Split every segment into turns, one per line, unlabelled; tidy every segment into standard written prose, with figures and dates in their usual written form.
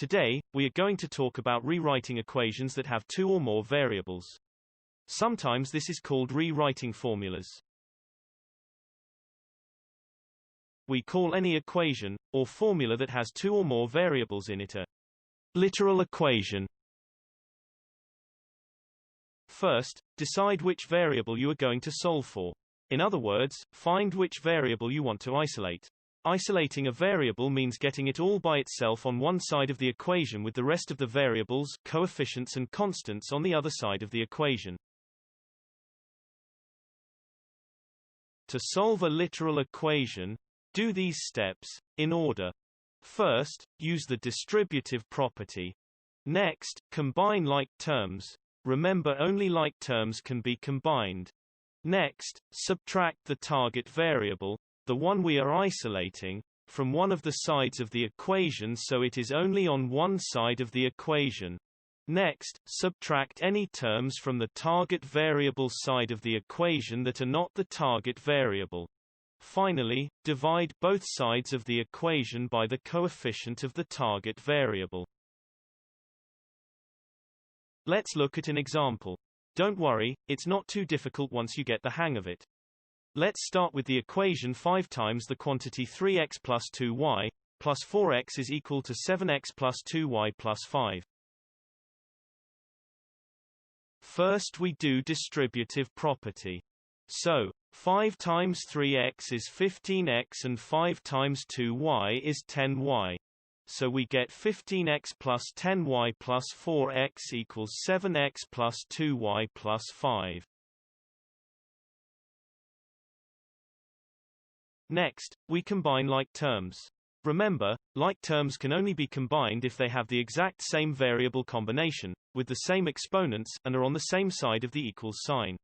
Today, we are going to talk about rewriting equations that have two or more variables. Sometimes this is called rewriting formulas. We call any equation, or formula that has two or more variables in it a literal equation. First, decide which variable you are going to solve for. In other words, find which variable you want to isolate. Isolating a variable means getting it all by itself on one side of the equation with the rest of the variables, coefficients and constants on the other side of the equation. To solve a literal equation, do these steps, in order. First, use the distributive property. Next, combine like terms. Remember, only like terms can be combined. Next, subtract the target variable, the one we are isolating, from one of the sides of the equation so it is only on one side of the equation. Next, subtract any terms from the target variable side of the equation that are not the target variable. Finally, divide both sides of the equation by the coefficient of the target variable. Let's look at an example. Don't worry, it's not too difficult once you get the hang of it. Let's start with the equation 5 times the quantity 3x plus 2y, plus 4x is equal to 7x plus 2y plus 5. First we do distributive property. So, 5 times 3x is 15x and 5 times 2y is 10y. So we get 15x plus 10y plus 4x equals 7x plus 2y plus 5. Next, we combine like terms. Remember, like terms can only be combined if they have the exact same variable combination, with the same exponents, and are on the same side of the equals sign.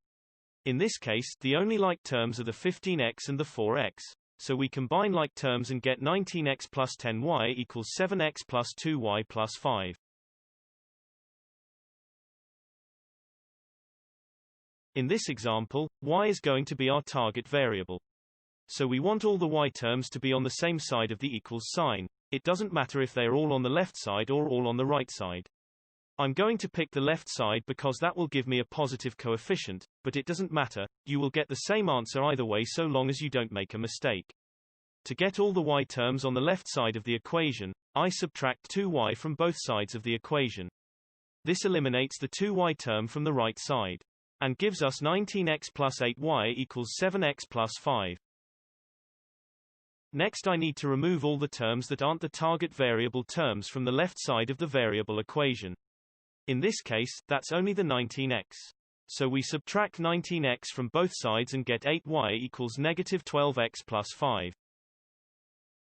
In this case, the only like terms are the 15x and the 4x. So we combine like terms and get 19x plus 10y equals 7x plus 2y plus 5. In this example, y is going to be our target variable. So we want all the y terms to be on the same side of the equals sign. It doesn't matter if they are all on the left side or all on the right side. I'm going to pick the left side because that will give me a positive coefficient, but it doesn't matter, you will get the same answer either way so long as you don't make a mistake. To get all the y terms on the left side of the equation, I subtract 2y from both sides of the equation. This eliminates the 2y term from the right side, and gives us 19x plus 8y equals 7x plus 5. Next I need to remove all the terms that aren't the target variable terms from the left side of the variable equation. In this case, that's only the 19x. So we subtract 19x from both sides and get 8y equals negative 12x plus 5.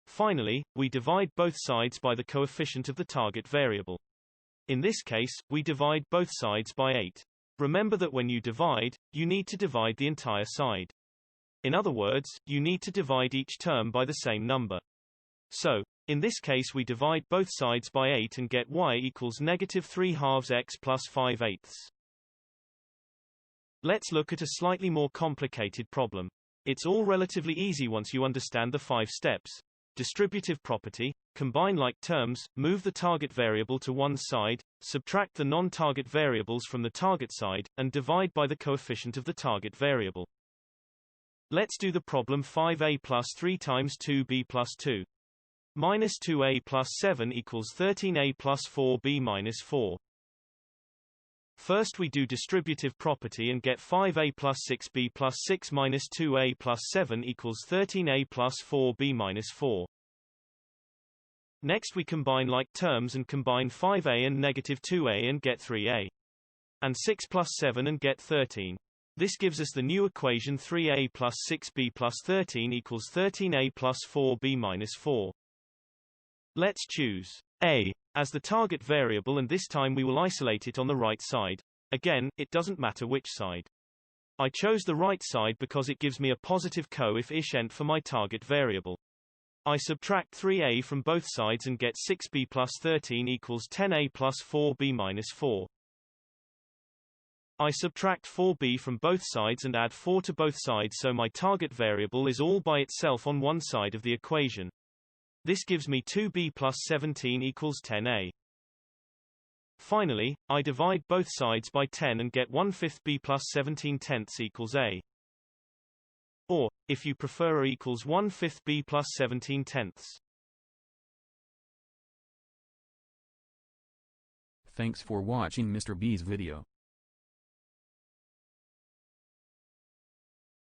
Finally, we divide both sides by the coefficient of the target variable. In this case, we divide both sides by 8. Remember that when you divide, you need to divide the entire side. In other words, you need to divide each term by the same number. So, in this case we divide both sides by 8 and get y equals negative 3/2 x plus 5/8. Let's look at a slightly more complicated problem. It's all relatively easy once you understand the 5 steps. Distributive property, combine like terms, move the target variable to one side, subtract the non-target variables from the target side, and divide by the coefficient of the target variable. Let's do the problem 5a plus 3 times 2b plus 2. Minus 2a plus 7 equals 13a plus 4b minus 4. First we do distributive property and get 5a plus 6b plus 6 minus 2a plus 7 equals 13a plus 4b minus 4. Next we combine like terms and combine 5a and negative 2a and get 3a. And 6 plus 7 and get 13. This gives us the new equation 3a plus 6b plus 13 equals 13a plus 4b minus 4. Let's choose a as the target variable and this time we will isolate it on the right side. Again, it doesn't matter which side. I chose the right side because it gives me a positive coefficient for my target variable. I subtract 3a from both sides and get 6b plus 13 equals 10a plus 4b minus 4. I subtract 4b from both sides and add 4 to both sides so my target variable is all by itself on one side of the equation. This gives me 2b plus 17 equals 10a. Finally, I divide both sides by 10 and get 1/5 b plus 17/10 equals a. Or, if you prefer, a equals 1/5 b plus 17/10.
Thanks for watching Mr. B's video.